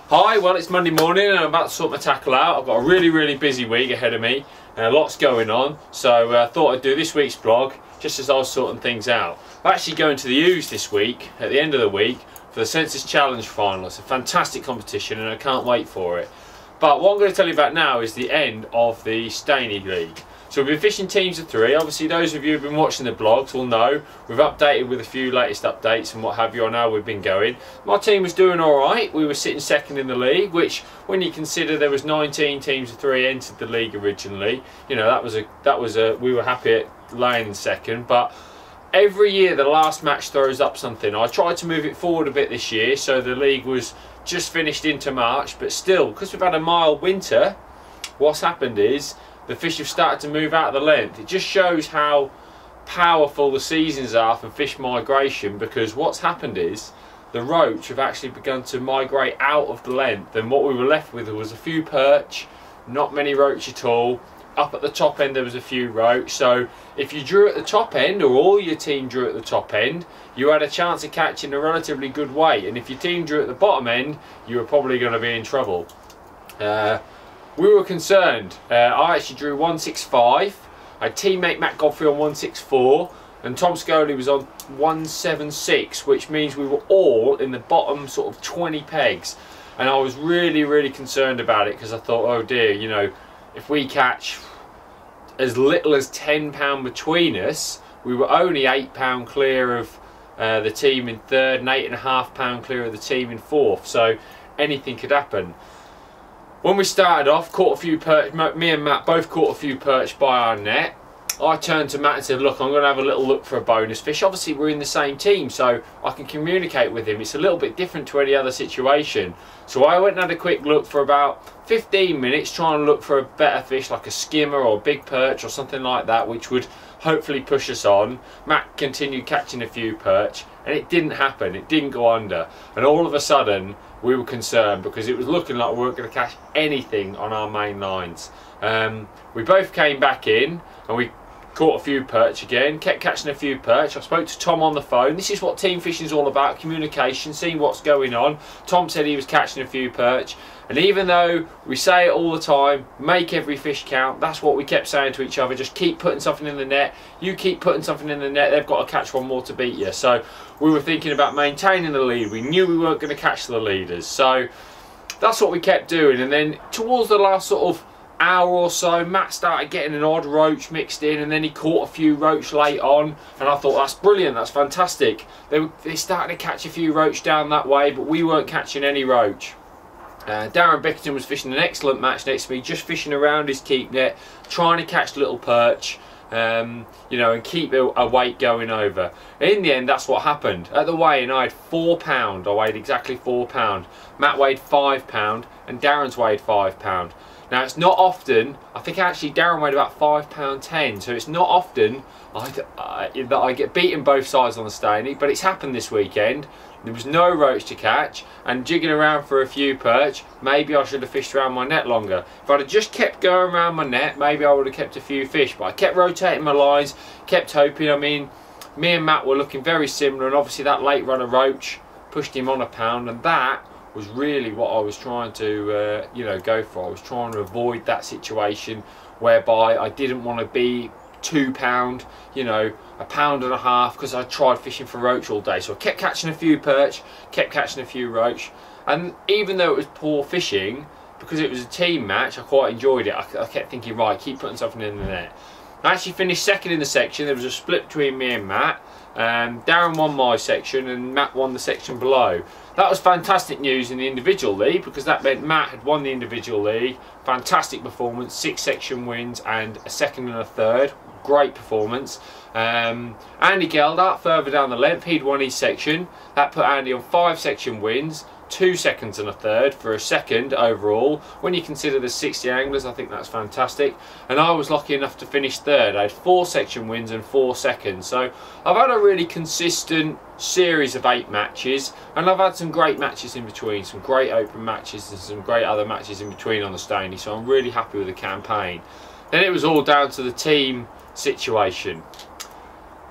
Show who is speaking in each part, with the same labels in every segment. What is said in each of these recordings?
Speaker 1: Hi, well it's Monday morning and I'm about to sort my tackle out. I've got a really busy week ahead of me and lots going on, so I thought I'd do this week's vlog just as I was sorting things out. I'm actually going to the Ouse this week, at the end of the week, for the Census Challenge final. It's a fantastic competition and I can't wait for it. But what I'm going to tell you about now is the end of the Steynie League. So we've been fishing teams of 3. Obviously those of you who've been watching the blogs will know we've updated with a few latest updates and what have you on how we've been going. My team was doing alright. We were sitting second in the league, which when you consider there was 19 teams of 3 entered the league originally, you know, we were happy at laying second. But every year the last match throws up something. I tried to move it forward a bit this year, so the league was just finished into March, but still, because we've had a mild winter, what's happened is the fish have started to move out of the length. It just shows how powerful the seasons are for fish migration, because what's happened is the roach have actually begun to migrate out of the length, and what we were left with was a few perch, not many roach at all. Up at the top end there was a few roach, so if you drew at the top end, or all your team drew at the top end, you had a chance of catching a relatively good weight, and if your team drew at the bottom end, you were probably going to be in trouble. We were concerned. I actually drew 165. I had teammate Matt Godfrey on 164 and Tom Scully was on 176, which means we were all in the bottom sort of 20 pegs, and I was really concerned about it, because I thought, oh dear, you know, if we catch as little as £10 between us, we were only £8 clear of the team in third and £8.5 clear of the team in fourth, so anything could happen. When we started off, caught a few perch, me and Matt both caught a few perch by our net. I turned to Matt and said, look, I'm going to have a little look for a bonus fish. Obviously we're in the same team, so I can communicate with him. It's a little bit different to any other situation. So I went and had a quick look for about 15 minutes, trying to look for a better fish like a skimmer or a big perch or something like that, which would hopefully push us on. Matt continued catching a few perch and it didn't happen. It didn't go under, and all of a sudden we were concerned because it was looking like we weren't going to catch anything on our main lines. We both came back in and we caught a few perch again, kept catching a few perch. I spoke to Tom on the phone. This is what team fishing is all about, communication, seeing what's going on. Tom said he was catching a few perch, and even though we say it all the time, make every fish count, that's what we kept saying to each other. Just keep putting something in the net. You keep putting something in the net, they've got to catch one more to beat you. So we were thinking about maintaining the lead. We knew we weren't going to catch the leaders, so that's what we kept doing. And then towards the last sort of hour or so, Matt started getting an odd roach mixed in, and then he caught a few roach late on, and I thought, that's brilliant, that's fantastic. They started to catch a few roach down that way, but we weren't catching any roach. Darren Bickerton was fishing an excellent match next to me, just fishing around his keep net, trying to catch little perch, you know, and keep a weight going over. In the end, that's what happened. At the weigh-in, I had £4. I weighed exactly £4. Matt weighed £5 and Darren's weighed £5. Now, it's not often, I think actually Darren weighed about £5.10, so it's not often that I get beaten both sides on the Steynie, but it's happened this weekend. There was no roach to catch, and jigging around for a few perch, maybe I should have fished around my net longer. If I'd have just kept going around my net, maybe I would have kept a few fish, but I kept rotating my lines, kept hoping. I mean, me and Matt were looking very similar, and obviously that late runner roach pushed him on a pound, and that was really what I was trying to you know, go for. I was trying to avoid that situation whereby I didn't want to be £2, you know, £1.5 pounds, because I tried fishing for roach all day. So I kept catching a few perch, kept catching a few roach, and even though it was poor fishing, because it was a team match, I quite enjoyed it. I kept thinking, right, keep putting something in the net. I actually finished second in the section. There was a split between me and Matt. Darren won my section and Matt won the section below. That was fantastic news in the individual league, because that meant Matt had won the individual league. Fantastic performance, 6 section wins and a second and a third. Great performance. Andy Geldart further down the length, he'd won his section. That put Andy on 5 section wins, 2 seconds and a third for a second overall. When you consider the 60 anglers, I think that's fantastic. And I was lucky enough to finish third. I had 4 section wins and 4 seconds. So I've had a really consistent series of 8 matches, and I've had some great matches in between, some great open matches and some great other matches in between on the Steynie, so I'm really happy with the campaign. Then it was all down to the team situation.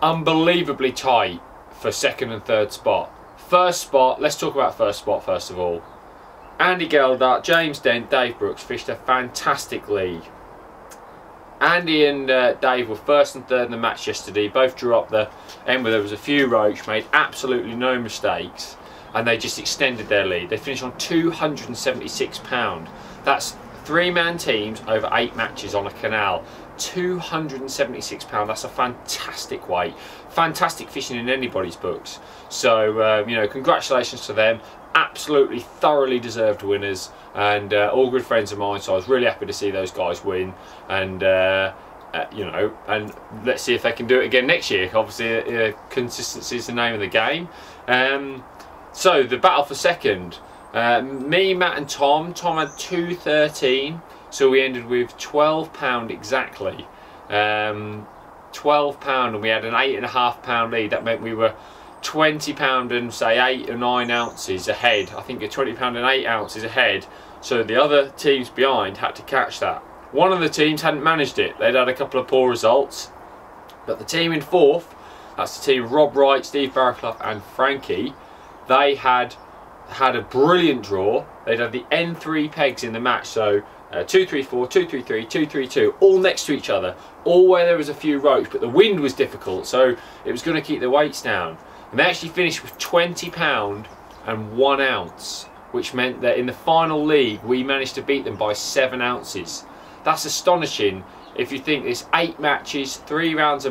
Speaker 1: Unbelievably tight for second and third spot. First spot, let's talk about first spot first of all. Andy Geldart, James Dent, Dave Brooks fished a fantastic league. Andy and Dave were first and third in the match yesterday. Both drew up the end where there was a few roach, made absolutely no mistakes, and they just extended their lead. They finished on £276. That's 3-man teams over 8 matches on a canal. £276. That's a fantastic weight. Fantastic fishing in anybody's books. So you know, congratulations to them. Absolutely thoroughly deserved winners, and all good friends of mine, so I was really happy to see those guys win. And you know, and let's see if they can do it again next year. Obviously consistency is the name of the game. So the battle for second, me, Matt and Tom had 2.13, so we ended with £12 exactly. £12, and we had an £8.5 lead. That meant we were £20 and say 8 or 9 ounces ahead. I think £20 and 8 ounces ahead, so the other teams behind had to catch that. One of the teams hadn't managed it. They'd had a couple of poor results, but the team in fourth, that's the team of Rob Wright, Steve Barraclough and Frankie, they had a brilliant draw. They'd had the N3 pegs in the match, so 234, 233, 232, all next to each other, all where there was a few roach, but the wind was difficult, so it was going to keep the weights down. And they actually finished with £20 and 1 ounce, which meant that in the final league we managed to beat them by 7 ounces. That's astonishing if you think it's 8 matches, 3 rounds,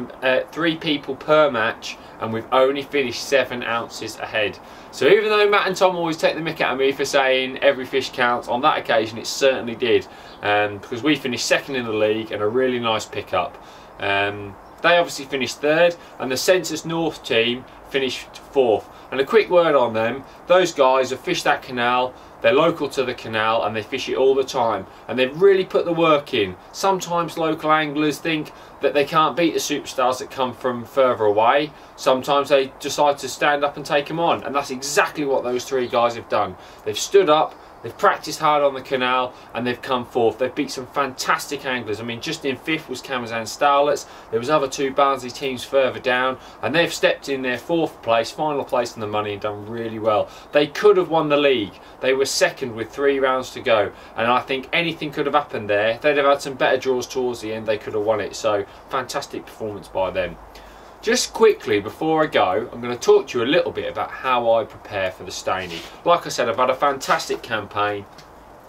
Speaker 1: 3 people per match, and we've only finished 7 ounces ahead. So even though Matt and Tom always take the mick out of me for saying every fish counts, on that occasion it certainly did, because we finished second in the league and a really nice pickup. They obviously finished third, and the Census North team finished fourth. And a quick word on them, those guys have fished that canal, they're local to the canal and they fish it all the time, and they've really put the work in. Sometimes local anglers think that they can't beat the superstars that come from further away. Sometimes they decide to stand up and take them on, and that's exactly what those 3 guys have done. They've stood up, they've practiced hard on the canal, and they've come forth. They've beat some fantastic anglers. I mean, just in 5th was Camazan Starlets. There was other 2 Barnsley teams further down, and they've stepped in their 4th place, final place in the money, and done really well. They could have won the league. They were second with 3 rounds to go, and I think anything could have happened there. If they'd have had some better draws towards the end, they could have won it. So fantastic performance by them. Just quickly before I go, I'm going to talk to you a little bit about how I prepare for the Steynie. Like I said, I've had a fantastic campaign.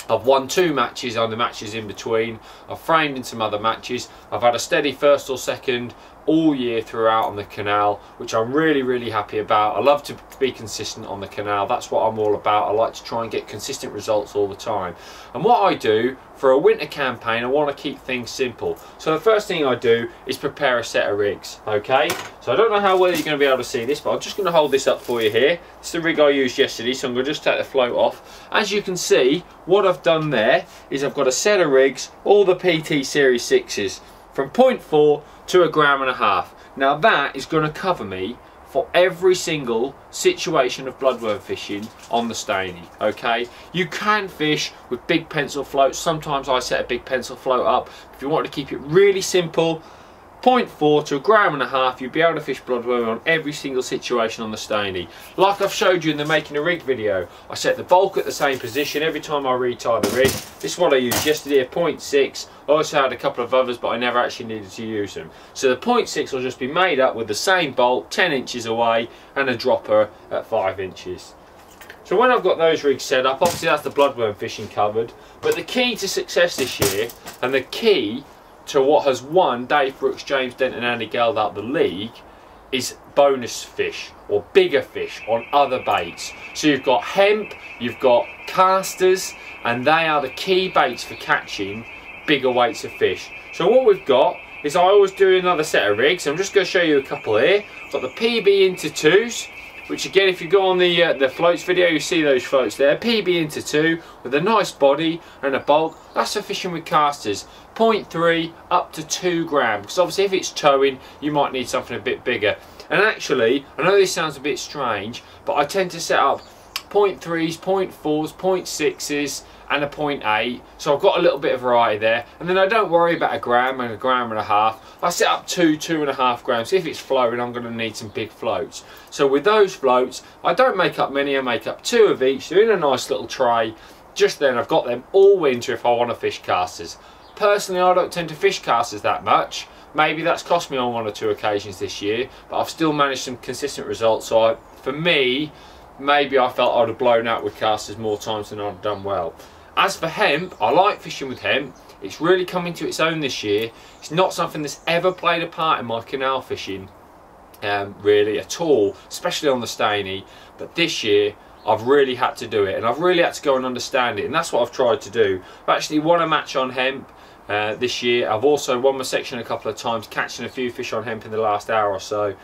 Speaker 1: I've won 2 matches on the matches in between. I've framed in some other matches. I've had a steady first or second all year throughout on the canal, which I'm really happy about. I love to be consistent on the canal. That's what I'm all about. I like to try and get consistent results all the time. And what I do for a winter campaign, I want to keep things simple. So the first thing I do is prepare a set of rigs, okay? So I don't know how well you're going to be able to see this, but I'm just going to hold this up for you here. It's the rig I used yesterday, so I'm going to just take the float off. As you can see, what I've done there is I've got a set of rigs, all the PT Series 6s, from 0.4 to 1.5 grams. Now that is going to cover me for every single situation of bloodworm fishing on the Steynie, okay? You can fish with big pencil floats. Sometimes I set a big pencil float up. If you want to keep it really simple, 0.4 to 1.5 grams, you'll be able to fish bloodworm on every single situation on the Steynie. Like I've showed you in the making a rig video, I set the bulk at the same position every time I retie the rig. This is what I used yesterday, a 0.6. I also had a couple of others, but I never actually needed to use them. So the 0.6 will just be made up with the same bolt 10 inches away and a dropper at 5 inches. So when I've got those rigs set up, obviously that's the bloodworm fishing covered, but the key to success this year, and the key to what has won Dave Brooks, James Dent and Andy Geldart the league, is bonus fish or bigger fish on other baits. So you've got hemp, you've got casters, and they are the key baits for catching bigger weights of fish. So what we've got is, I always do another set of rigs. I'm just going to show you a couple here. I've got the PB into 2s, which again, if you go on the floats video, you see those floats there. PB into 2 with a nice body and a bulk. That's for fishing with casters. 0.3 up to 2 grams, because obviously if it's towing, you might need something a bit bigger. And actually, I know this sounds a bit strange, but I tend to set up 0.3s, 0.4s, 0.6s and a 0.8, so I've got a little bit of variety there. And then I don't worry about 1 gram and 1.5 grams. I set up 2.5 grams. If it's flowing, I'm going to need some big floats. So with those floats, I don't make up many, I make up 2 of each. They're in a nice little tray, just then I've got them all winter if I want to fish casters. Personally, I don't tend to fish casters that much. Maybe that's cost me on 1 or 2 occasions this year, but I've still managed some consistent results. So for me, maybe I felt I'd have blown out with casters more times than I'd have done well. As for hemp, I like fishing with hemp. It's really coming to its own this year. It's not something that's ever played a part in my canal fishing, really at all, especially on the Staney. But this year, I've really had to do it, and I've really had to go and understand it, and that's what I've tried to do. I've actually won a match on hemp this year. I've also won my section a couple of times, catching a few fish on hemp in the last hour or so.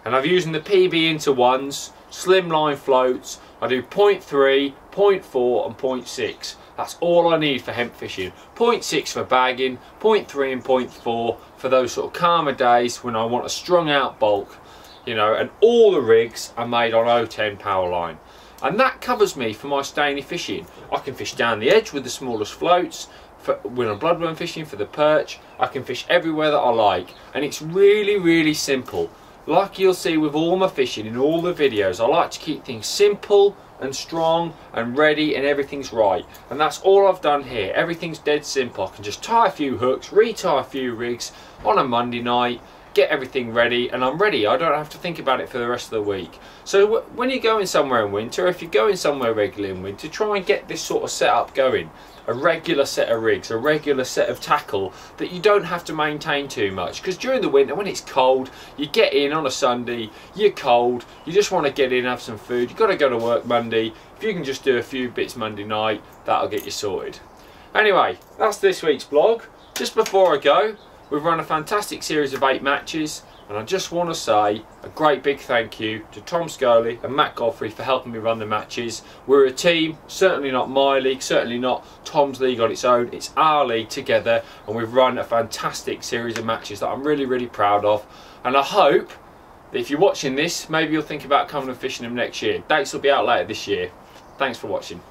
Speaker 1: And I've used the PB into ones, slimline floats. I do 0.3, 0.4 and 0.6. That's all I need for hemp fishing. 0.6 for bagging, 0.3 and 0.4 for those sort of calmer days when I want a strung out bulk, you know, and all the rigs are made on 010 power line. And that covers me for my Staney fishing. I can fish down the edge with the smallest floats. When I'm bloodworm fishing for the perch, I can fish everywhere that I like. And it's really, really simple. Like you'll see with all my fishing in all the videos, I like to keep things simple and strong and ready, and everything's right. And that's all I've done here. Everything's dead simple. I can just tie a few hooks, retie a few rigs on a Monday night, get everything ready, and I'm ready. I don't have to think about it for the rest of the week. So when you're going somewhere in winter, if you're going somewhere regularly in winter, try and get this sort of setup going. A regular set of rigs, a regular set of tackle that you don't have to maintain too much, because during the winter when it's cold, you get in on a Sunday, you're cold, you just want to get in, have some food, you've got to go to work Monday. If you can just do a few bits Monday night, that'll get you sorted. Anyway, that's this week's vlog. Just before I go, we've run a fantastic series of 8 matches, and I just want to say a great big thank you to Tom Scully and Matt Godfrey for helping me run the matches. We're a team, certainly not my league, certainly not Tom's league on its own. It's our league together, and we've run a fantastic series of matches that I'm really, really proud of. And I hope that if you're watching this, maybe you'll think about coming and fishing them next year. Dates will be out later this year. Thanks for watching.